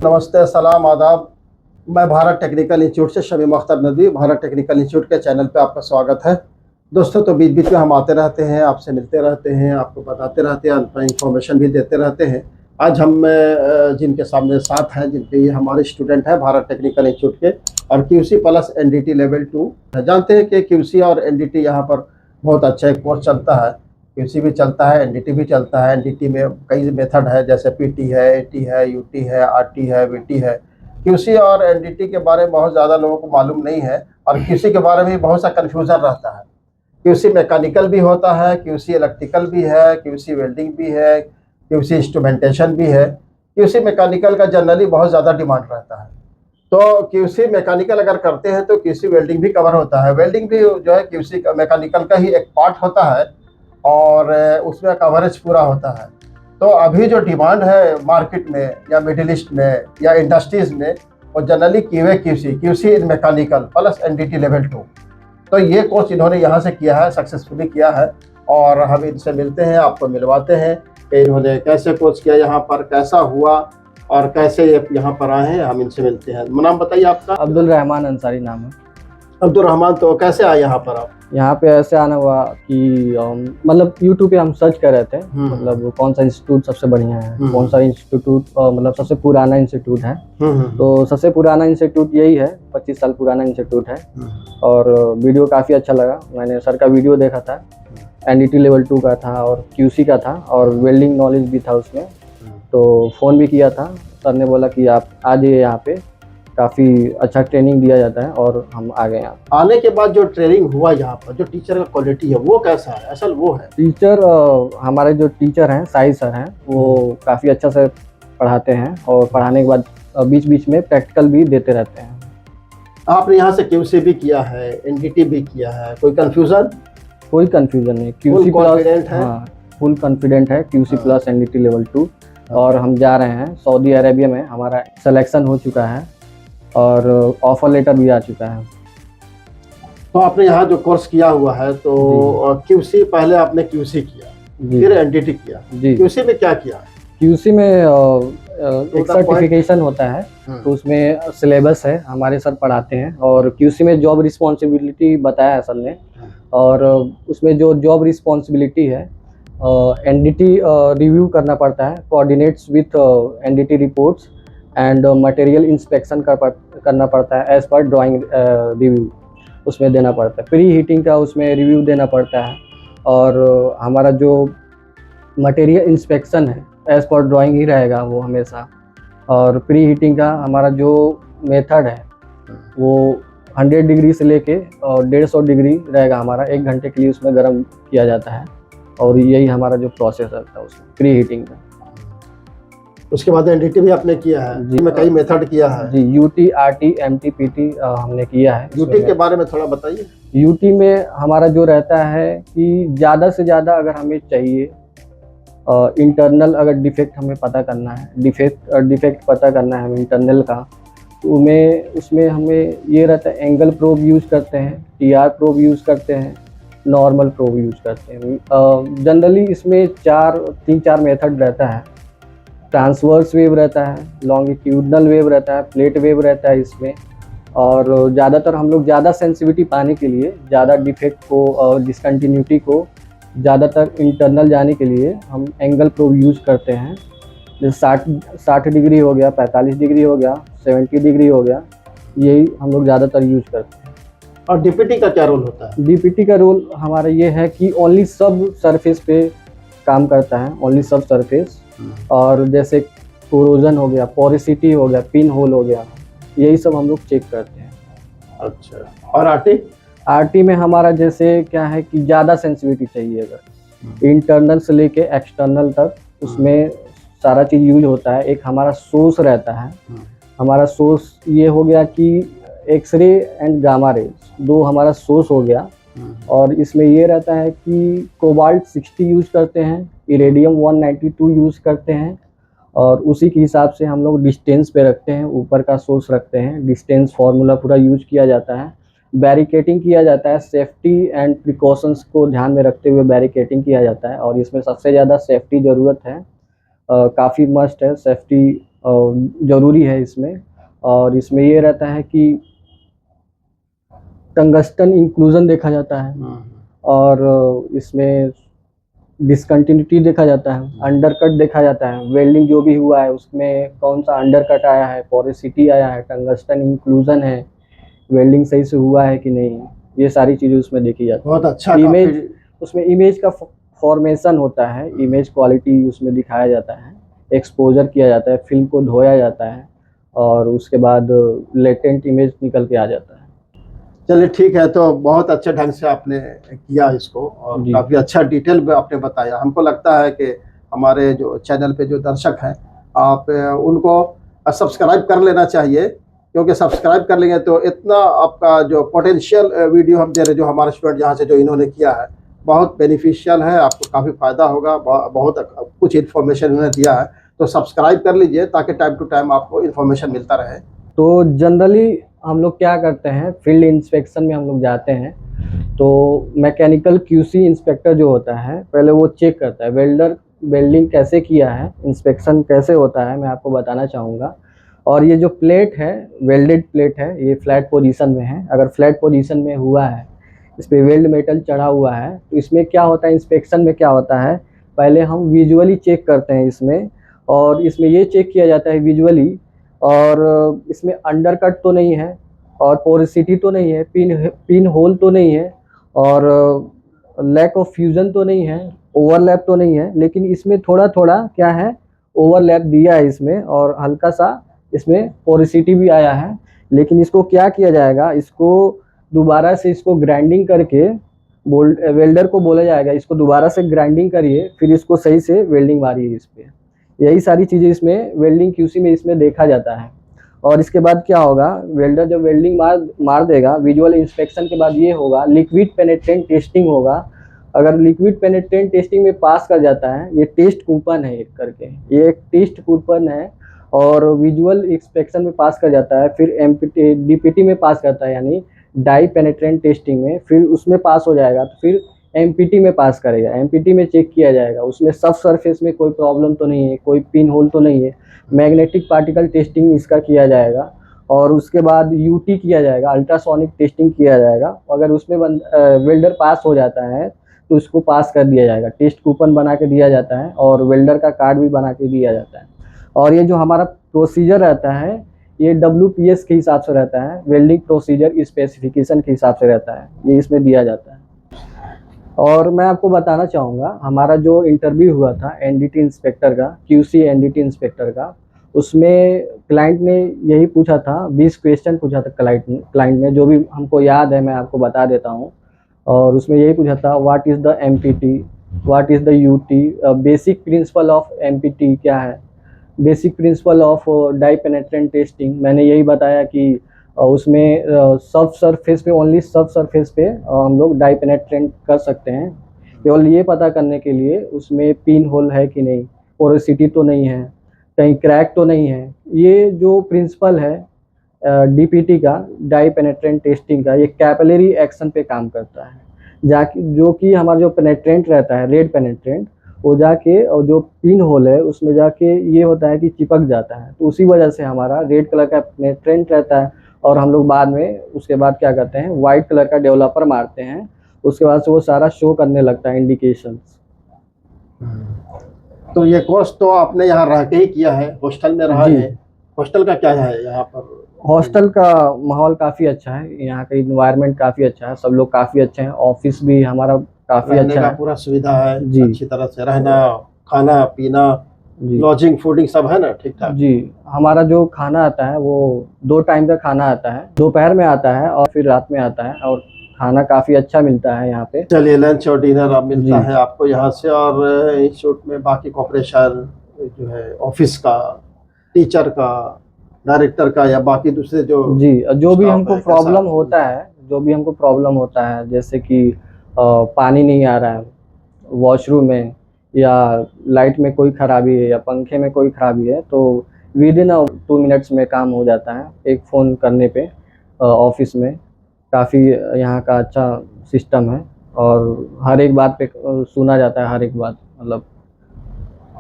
नमस्ते, सलाम, आदाब। मैं भारत टेक्निकल इंस्टीट्यूट से शमीम अख्तर नदवी। भारत टेक्निकल इंस्टीट्यूट के चैनल पे आपका स्वागत है। दोस्तों, तो बीच बीच में हम आते रहते हैं, आपसे मिलते रहते हैं, आपको बताते रहते हैं, अपना इन्फॉर्मेशन भी देते रहते हैं। आज हम जिनके सामने साथ हैं, जिनके ये हमारे स्टूडेंट हैं भारत टेक्निकल इंस्टीट्यूट के, और QC प्लस NDT लेवल 2। जानते हैं कि QC और NDT यहाँ पर बहुत अच्छा एक कोर्स चलता है। QC भी चलता है, NDT भी चलता है। NDT में कई मेथड है, जैसे PT है, AT है, UT है, RT है, VT है। QC और NDT के बारे में बहुत ज़्यादा लोगों को मालूम नहीं है, और QC के बारे में बहुत सा कन्फ्यूज़न रहता है। QC मैकेनिकल भी होता है, QC इलेक्ट्रिकल भी है, QC वेल्डिंग भी है, QC इंस्ट्रूमेंटेशन भी है। QC मैकेनिकल का जनरली बहुत ज़्यादा डिमांड रहता है। तो QC मैकेनिकल अगर करते हैं तो QC वेल्डिंग भी कवर होता है। वेल्डिंग भी जो है QC का मैकेनिकल का ही एक पार्ट होता है, और उसमें कवरेज पूरा होता है। तो अभी जो डिमांड है मार्केट में या मिडिल ईस्ट में या इंडस्ट्रीज़ में, वो जनरली QC इन मैकेनिकल प्लस NDT लेवल 2। तो ये कोर्स इन्होंने यहाँ से किया है, सक्सेसफुली किया है, और हम इनसे मिलते हैं, आपको मिलवाते हैं कि इन्होंने कैसे कोर्स किया, यहाँ पर कैसा हुआ और कैसे ये यहाँ पर आए हैं। हम इनसे मिलते हैं। नाम बताइए आपका? अब्दुल रहमान अंसारी नाम है। अब्दुल रहमान, तो कैसे आए यहाँ पर आप? यहाँ पे ऐसे आना हुआ कि मतलब यूट्यूब पे हम सर्च कर रहे थे, मतलब कौन सा इंस्टीट्यूट सबसे बढ़िया है, कौन सा इंस्टीट्यूट मतलब सबसे पुराना इंस्टीट्यूट है। तो सबसे पुराना इंस्टीट्यूट यही है, 25 साल पुराना इंस्टीट्यूट है। और वीडियो काफ़ी अच्छा लगा, मैंने सर का वीडियो देखा था। NDT लेवल 2 का था और QC का था, और वेल्डिंग नॉलेज भी था उसमें। तो फ़ोन भी किया था, सर ने बोला कि आप आ जाइए, यहाँ पे काफ़ी अच्छा ट्रेनिंग दिया जाता है, और हम आ गए यहाँ। आने के बाद जो ट्रेनिंग हुआ यहाँ पर, जो टीचर का क्वालिटी है वो कैसा है? असल वो है टीचर, हमारे जो टीचर हैं साहिद सर हैं, वो काफ़ी अच्छा से पढ़ाते हैं, और पढ़ाने के बाद बीच बीच में प्रैक्टिकल भी देते रहते हैं। आपने यहाँ से QC भी किया है, NDT भी किया है, कोई कंफ्यूजन? कोई कंफ्यूजन नहीं, QC प्लस, हाँ फुल कॉन्फिडेंट है, QC प्लस NDT लेवल 2। और हम जा रहे हैं सऊदी अरेबिया में, हमारा सिलेक्शन हो चुका है और ऑफर लेटर भी आ चुका है। तो आपने यहाँ जो कोर्स किया हुआ है, तो QC पहले आपने QC किया, फिर NDT किया जी। QC में क्या किया? QC में एक सर्टिफिकेशन होता है, तो उसमें सिलेबस है, हमारे सर पढ़ाते हैं। और QC में जॉब रिस्पॉन्सिबिलिटी बताया है सर ने, और उसमें जो जॉब रिस्पॉन्सिबिलिटी है, NDT रिव्यू करना पड़ता है, coordinates with NDT reports and material inspection करना पड़ता है एज पर ड्राइंग रिव्यू, उसमें देना पड़ता है। प्री हीटिंग का उसमें रिव्यू देना पड़ता है, और हमारा जो मटेरियल इंस्पेक्शन है एज पर ड्राइंग ही रहेगा वो हमेशा। और प्री हीटिंग का हमारा जो मेथड है वो 100 डिग्री से लेके और 150 डिग्री रहेगा हमारा, 1 घंटे के लिए उसमें गर्म किया जाता है। और यही हमारा जो प्रोसेस रहता है उसमें प्री हीटिंग का। उसके बाद NDT भी आपने किया है जी? में कई मेथड किया है जी, UT, RT, MT, PT हमने किया है। UT के बारे में थोड़ा बताइए। UT में हमारा जो रहता है कि ज़्यादा से ज़्यादा अगर हमें चाहिए इंटरनल, अगर डिफेक्ट हमें पता करना है, डिफेक्ट पता करना है हमें इंटरनल का, तो उसमें हमें ये रहता है, एंगल प्रोब यूज़ करते हैं, TR प्रोब यूज़ करते हैं, नॉर्मल प्रोब यूज़ करते हैं। जनरली इसमें 3-4 मेथड रहता है। ट्रांसवर्स वेव रहता है, लॉन्गिट्यूडनल वेव रहता है, प्लेट वेव रहता है इसमें। और ज़्यादातर हम लोग ज़्यादा सेंसिटिविटी पाने के लिए, ज़्यादा डिफेक्ट को और डिसकंटिन्यूटी को ज़्यादातर इंटरनल जाने के लिए हम एंगल प्रोब यूज़ करते हैं। जैसे 60 डिग्री हो गया, 45 डिग्री हो गया, 70 डिग्री हो गया, यही हम लोग ज़्यादातर यूज़ करते हैं। और DPT का क्या रोल होता है? DPT का रोल हमारा ये है कि ओनली सब सरफेस पे काम करता है, ओनली सब सरफेस। और जैसे कोरोजन हो गया, पोरिसिटी हो गया, पिन होल हो गया, यही सब हम लोग चेक करते हैं। अच्छा, और RT में हमारा जैसे क्या है कि ज़्यादा सेंसिटिविटी चाहिए, अगर इंटरनल से लेके एक्सटर्नल तक उसमें सारा चीज़ यूज होता है। एक हमारा सोर्स रहता है, हमारा सोर्स ये हो गया कि एक्सरे एंड गामा रेज, 2 हमारा सोर्स हो गया। और इसमें ये रहता है कि कोबाल्ट 60 यूज़ करते हैं, इरेडियम 192 यूज़ करते हैं, और उसी के हिसाब से हम लोग डिस्टेंस पे रखते हैं, ऊपर का सोर्स रखते हैं, डिस्टेंस फार्मूला पूरा यूज किया जाता है। बैरिकेटिंग किया जाता है, सेफ्टी एंड प्रिकॉशंस को ध्यान में रखते हुए बैरिकेटिंग किया जाता है। और इसमें सबसे ज़्यादा सेफ्टी ज़रूरत है, काफ़ी मस्ट है सेफ्टी ज़रूरी है इसमें। और इसमें ये रहता है कि टंगस्टन इंक्लूजन देखा जाता है और इसमें डिसकंटिन्यूटी देखा जाता है, अंडरकट देखा जाता है, वेल्डिंग जो भी हुआ है उसमें कौन सा अंडरकट आया है, पोरोसिटी आया है, टंगस्टन इंक्लूजन है, वेल्डिंग सही से हुआ है कि नहीं, ये सारी चीज़ें उसमें देखी जाती है। बहुत अच्छा। इमेज, उसमें इमेज का फॉर्मेशन होता है, इमेज क्वालिटी उसमें दिखाया जाता है, एक्सपोजर किया जाता है, फिल्म को धोया जाता है और उसके बाद लेटेंट इमेज निकल के आ जाता है। चलिए ठीक है, तो बहुत अच्छे ढंग से आपने किया इसको और काफ़ी अच्छा डिटेल में आपने बताया। हमको लगता है कि हमारे जो चैनल पे जो दर्शक हैं आप उनको सब्सक्राइब कर लेना चाहिए, क्योंकि सब्सक्राइब कर लेंगे तो इतना आपका जो पोटेंशियल वीडियो हम दे रहे, जो हमारे स्टूडेंट यहाँ से जो इन्होंने किया है बहुत बेनिफिशियल है, आपको काफ़ी फ़ायदा होगा, बहुत कुछ इन्फॉर्मेशन इन्होंने दिया है। तो सब्सक्राइब कर लीजिए ताकि टाइम टू टाइम आपको इन्फॉर्मेशन मिलता रहे। तो जनरली हम लोग क्या करते हैं, फील्ड इंस्पेक्शन में हम लोग जाते हैं तो मैकेनिकल क्यूसी इंस्पेक्टर जो होता है पहले वो चेक करता है वेल्डर वेल्डिंग कैसे किया है, इंस्पेक्शन कैसे होता है मैं आपको बताना चाहूँगा। और ये जो प्लेट है, वेल्डेड प्लेट है, ये फ्लैट पोजीशन में है। अगर फ्लैट पोजीशन में हुआ है, इस पर वेल्ड मेटल चढ़ा हुआ है, तो इसमें क्या होता है, इंस्पेक्शन में क्या होता है, पहले हम विजुअली चेक करते हैं इसमें। और इसमें ये चेक किया जाता है विजुअली, और इसमें अंडरकट तो नहीं है और पोरोसिटी तो नहीं है, पिन होल तो नहीं है और लैक ऑफ फ्यूजन तो नहीं है, ओवरलैप तो नहीं है। लेकिन इसमें थोड़ा थोड़ा क्या है, ओवरलैप दिया है इसमें और हल्का सा इसमें पोरोसिटी भी आया है। लेकिन इसको क्या किया जाएगा, इसको दोबारा से इसको ग्राइंडिंग करके वेल्डर को बोला जाएगा इसको दोबारा से ग्राइंडिंग करिए, फिर इसको सही से वेल्डिंग मारिए इस पर। यही सारी चीज़ें इसमें वेल्डिंग क्यूसी में इसमें देखा जाता है। और इसके बाद क्या होगा, वेल्डर जब वेल्डिंग मार देगा, विजुअल इंस्पेक्शन के बाद ये होगा लिक्विड पेनेट्रेंट टेस्टिंग होगा। अगर लिक्विड पेनेट्रेंट टेस्टिंग में पास कर जाता है, ये टेस्ट कूपन है एक करके, ये एक टेस्ट कूपन है, और विजुअल इंस्पेक्शन में पास कर जाता है, फिर डीपीटी में पास करता है यानी डाई पेनेट्रेंट टेस्टिंग में, फिर उसमें पास हो जाएगा तो फिर एमपीटी में पास करेगा। एमपीटी में चेक किया जाएगा उसमें सब सरफेस में कोई प्रॉब्लम तो नहीं है, कोई पिन होल तो नहीं है। मैग्नेटिक पार्टिकल टेस्टिंग इसका किया जाएगा और उसके बाद यूटी किया जाएगा, अल्ट्रासोनिक टेस्टिंग किया जाएगा। अगर उसमें वेल्डर पास हो जाता है तो उसको पास कर दिया जाएगा, टेस्ट कूपन बना के दिया जाता है और वेल्डर का कार्ड भी बना के दिया जाता है। और ये जो हमारा प्रोसीजर रहता है ये WPS के हिसाब से रहता है, वेल्डिंग प्रोसीजर स्पेसिफिकेशन के हिसाब से रहता है, ये इसमें दिया जाता है। और मैं आपको बताना चाहूँगा हमारा जो इंटरव्यू हुआ था एनडीटी इंस्पेक्टर का, QC एनडीटी इंस्पेक्टर का, उसमें क्लाइंट ने यही पूछा था, 20 क्वेश्चन पूछा था क्लाइंट ने, जो भी हमको याद है मैं आपको बता देता हूँ। और उसमें यही पूछा था what is the MPT, what is the UT, basic principle of MPT क्या है, basic principle of dye penetrant testing. मैंने यही बताया कि उसमें सब सरफेस पे, ओनली सब सरफेस पे हम लोग डाई पेनेट्रेंट कर सकते हैं, केवल ये पता करने के लिए उसमें पिन होल है कि नहीं, पोरोसिटी तो नहीं है, कहीं क्रैक तो नहीं है। ये जो प्रिंसिपल है DPT का, डाई पेनेट्रेंट टेस्टिंग का, ये कैपिलरी एक्शन पे काम करता है, जाके जो कि हमारा जो पेनेट्रेंट रहता है, रेड पेनेट्रेंट, वो जाके और जो पिन होल है उसमें जाके ये होता है कि चिपक जाता है, तो उसी वजह से हमारा रेड कलर का पेनेट्रेंट रहता है। और हम लोग बाद में उसके बाद क्या करते हैं, वाइट कलर का डेवलपर मारते हैं, उसके बाद से वो सारा शो करने लगता है इंडिकेशंस। तो ये कोर्स तो आपने यहाँ रह के ही किया है, हॉस्टल में रहा है? हॉस्टल का क्या है यहाँ पर? हॉस्टल का माहौल काफ़ी अच्छा है, यहाँ का इन्वायरमेंट काफ़ी अच्छा है, सब लोग काफ़ी अच्छे हैं, ऑफिस भी हमारा काफ़ी अच्छा है, पूरा सुविधा है जी, अच्छी तरह से रहना, खाना पीना, लॉजिंग फूडिंग सब है ना ठीक ठाक? जी, हमारा जो खाना आता है वो 2 टाइम का खाना आता है, दोपहर में आता है और फिर रात में आता है, और खाना काफ़ी अच्छा मिलता है यहाँ पे। चलिए, लंच और डिनर अब मिलता है आपको यहाँ से, और इंस्टीट्यूट में बाकी कॉपरेशन जो है ऑफिस का, टीचर का, डायरेक्टर का या बाकी दूसरे जो जो भी हमको प्रॉब्लम होता है, जो भी हमको प्रॉब्लम होता है, जैसे कि पानी नहीं आ रहा है वॉशरूम में, या लाइट में कोई ख़राबी है, या पंखे में कोई ख़राबी है, तो विदिन 2 मिनट्स में काम हो जाता है एक फ़ोन करने पे। ऑफिस में काफ़ी यहाँ का अच्छा सिस्टम है और हर एक बात पे सुना जाता है, हर एक बात, मतलब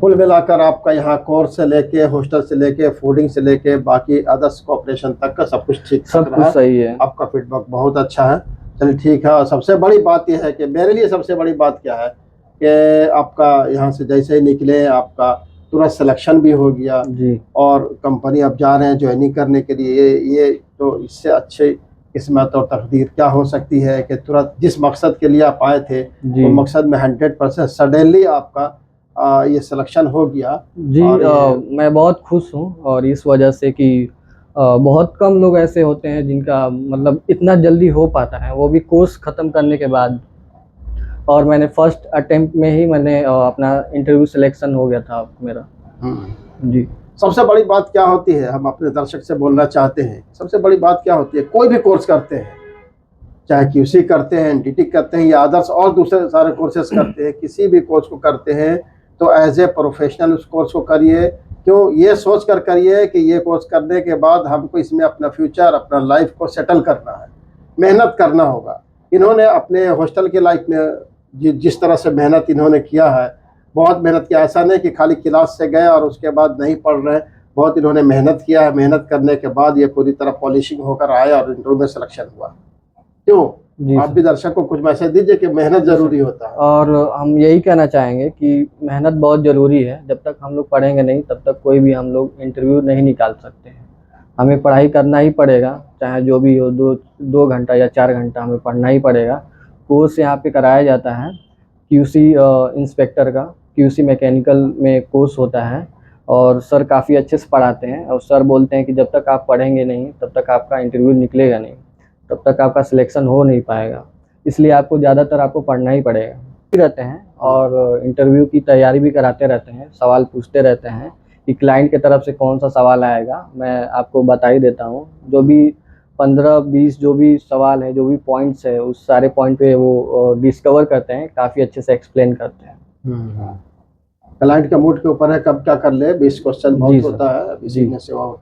कुल मिलाकर आपका यहाँ कोर्स से लेके, हॉस्टल से लेके, फूडिंग से लेके, बाकी अदर्स ऑपरेशन तक का सब कुछ ठीक सब कुछ सही है। आपका फीडबैक बहुत अच्छा है। चलिए ठीक है। और सबसे बड़ी बात यह है कि मेरे लिए सबसे बड़ी बात क्या है कि आपका यहाँ से जैसे ही निकले आपका तुरंत सिलेक्शन भी हो गया जी। और कंपनी आप जा रहे हैं ज्वाइनिंग करने के लिए। ये तो इससे अच्छे किस्मत और तकदीर क्या हो सकती है कि तुरंत जिस मकसद के लिए आप आए थे वो मकसद में 100% सडनली आपका ये सिलेक्शन हो गया। जी। मैं बहुत खुश हूँ और इस वजह से कि बहुत कम लोग ऐसे होते हैं जिनका मतलब इतना जल्दी हो पाता है, वो भी कोर्स ख़त्म करने के बाद। और मैंने फर्स्ट अटेम्प्ट में ही मैंने अपना इंटरव्यू सिलेक्शन हो गया था मेरा। जी। सबसे बड़ी बात क्या होती है, हम अपने दर्शक से बोलना चाहते हैं, सबसे बड़ी बात क्या होती है, कोई भी कोर्स करते हैं, चाहे क्यूसी करते हैं, एनडीटी करते हैं या अदर्स और दूसरे सारे कोर्सेज करते हैं, किसी भी कोर्स को करते हैं तो एज ए प्रोफेशनल उस कोर्स को करिए। क्यों, ये सोच कर करिए कि ये कोर्स करने के बाद हमको इसमें अपना फ्यूचर, अपना लाइफ को सेटल करना है, मेहनत करना होगा। इन्होंने अपने हॉस्टल की लाइफ में जिस तरह से मेहनत इन्होंने किया है, बहुत मेहनत किया। ऐसा नहीं कि खाली क्लास से गए और उसके बाद नहीं पढ़ रहे, बहुत इन्होंने मेहनत किया है। मेहनत करने के बाद ये पूरी तरह पॉलिशिंग होकर आया और इंटरव्यू में सिलेक्शन हुआ। क्यों, आप भी दर्शक को कुछ मैसेज दीजिए कि मेहनत जरूरी होता है। और हम यही कहना चाहेंगे कि मेहनत बहुत ज़रूरी है। जब तक हम लोग पढ़ेंगे नहीं तब तक कोई भी हम लोग इंटरव्यू नहीं निकाल सकते हैं। हमें पढ़ाई करना ही पड़ेगा, चाहे जो भी हो, 2 घंटा या 4 घंटा हमें पढ़ना ही पड़ेगा। कोर्स यहाँ पे कराया जाता है क्यूसी इंस्पेक्टर का, क्यूसी मैकेनिकल में कोर्स होता है और सर काफ़ी अच्छे से पढ़ाते हैं। और सर बोलते हैं कि जब तक आप पढ़ेंगे नहीं तब तक आपका इंटरव्यू निकलेगा नहीं, तब तक आपका सिलेक्शन हो नहीं पाएगा। इसलिए आपको ज़्यादातर आपको पढ़ना ही पड़ेगा। रहते हैं और इंटरव्यू की तैयारी भी कराते रहते हैं, सवाल पूछते रहते हैं कि क्लाइंट की तरफ से कौन सा सवाल आएगा। मैं आपको बता ही देता हूँ, जो भी 15-20 जो भी सवाल है, जो भी पॉइंट्स है, उस सारे पॉइंट पे वो डिस्कवर करते हैं, काफ़ी अच्छे से एक्सप्लेन करते हैं। क्लाइंट का मूड के ऊपर है, कब क्या कर ले। 20 क्वेश्चन बहुत होता है, इसी में से वो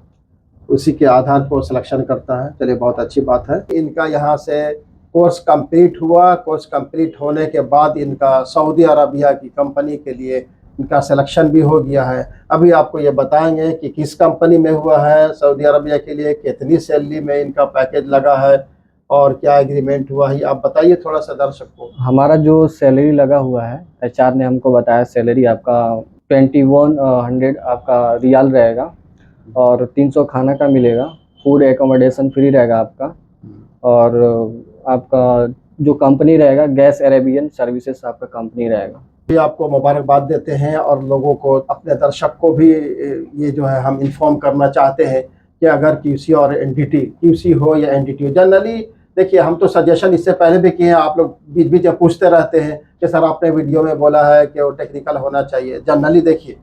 उसी के आधार पर सिलेक्शन करता है। चलिए बहुत अच्छी बात है। इनका यहाँ से कोर्स कंप्लीट हुआ। कोर्स कंप्लीट होने के बाद इनका सऊदी अरबिया की कंपनी के लिए इनका सिलेक्शन भी हो गया है। अभी आपको ये बताएंगे कि किस कंपनी में हुआ है, सऊदी अरबिया के लिए कितनी सैलरी में इनका पैकेज लगा है और क्या एग्रीमेंट हुआ है, आप बताइए थोड़ा सा दर्शक को। हमारा जो सैलरी लगा हुआ है, एचआर ने हमको बताया, सैलरी आपका 2100 आपका रियाल रहेगा और 300 खाना का मिलेगा। फूड एकोमोडेशन फ्री रहेगा आपका। और आपका जो कंपनी रहेगा, गैस अरेबियन सर्विसेज आपका कंपनी रहेगा। भी आपको मुबारकबाद देते हैं और लोगों को, अपने दर्शक को भी ये जो है हम इन्फॉर्म करना चाहते हैं कि अगर क्यूसी और एनडीटी, क्यूसी हो या एनडीटी हो, जनरली देखिए हम तो सजेशन इससे पहले भी किए हैं, आप लोग बीच बीच में पूछते रहते हैं कि सर आपने वीडियो में बोला है कि वो टेक्निकल होना चाहिए। जनरली देखिए,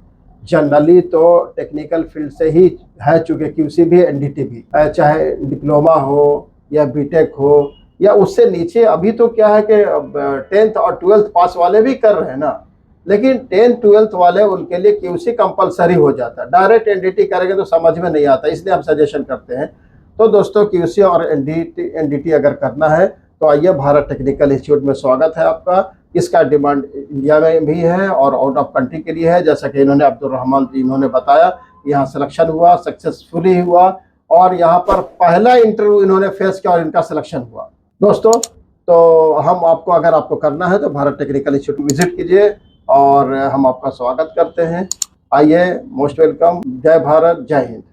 जनरली तो टेक्निकल फील्ड से ही है, चूँकि क्यूसी भी एनडीटी भी, चाहे डिप्लोमा हो या बीटेक हो या उससे नीचे। अभी तो क्या है कि 10th और 12th पास वाले भी कर रहे हैं ना, लेकिन 10th 12th वाले उनके लिए क्यूसी कंपलसरी हो जाता है। डायरेक्ट एनडीटी करेंगे तो समझ में नहीं आता, इसलिए हम सजेशन करते हैं। तो दोस्तों, क्यूसी और एनडीटी अगर करना है तो आइए, भारत टेक्निकल इंस्टीट्यूट में स्वागत है आपका। इसका डिमांड इंडिया में भी है और आउट ऑफ कंट्री के लिए है। जैसा कि इन्होंने, अब्दुल रहमान जी इन्होंने बताया, यहाँ सिलेक्शन हुआ, सक्सेसफुली हुआ और यहाँ पर पहला इंटरव्यू इन्होंने फेस किया और इनका सिलेक्शन हुआ। दोस्तों, तो हम आपको, अगर आपको करना है तो भारत टेक्निकल इंस्टीट्यूट विजिट कीजिए और हम आपका स्वागत करते हैं। आइए, मोस्ट वेलकम। जय भारत, जय हिंद।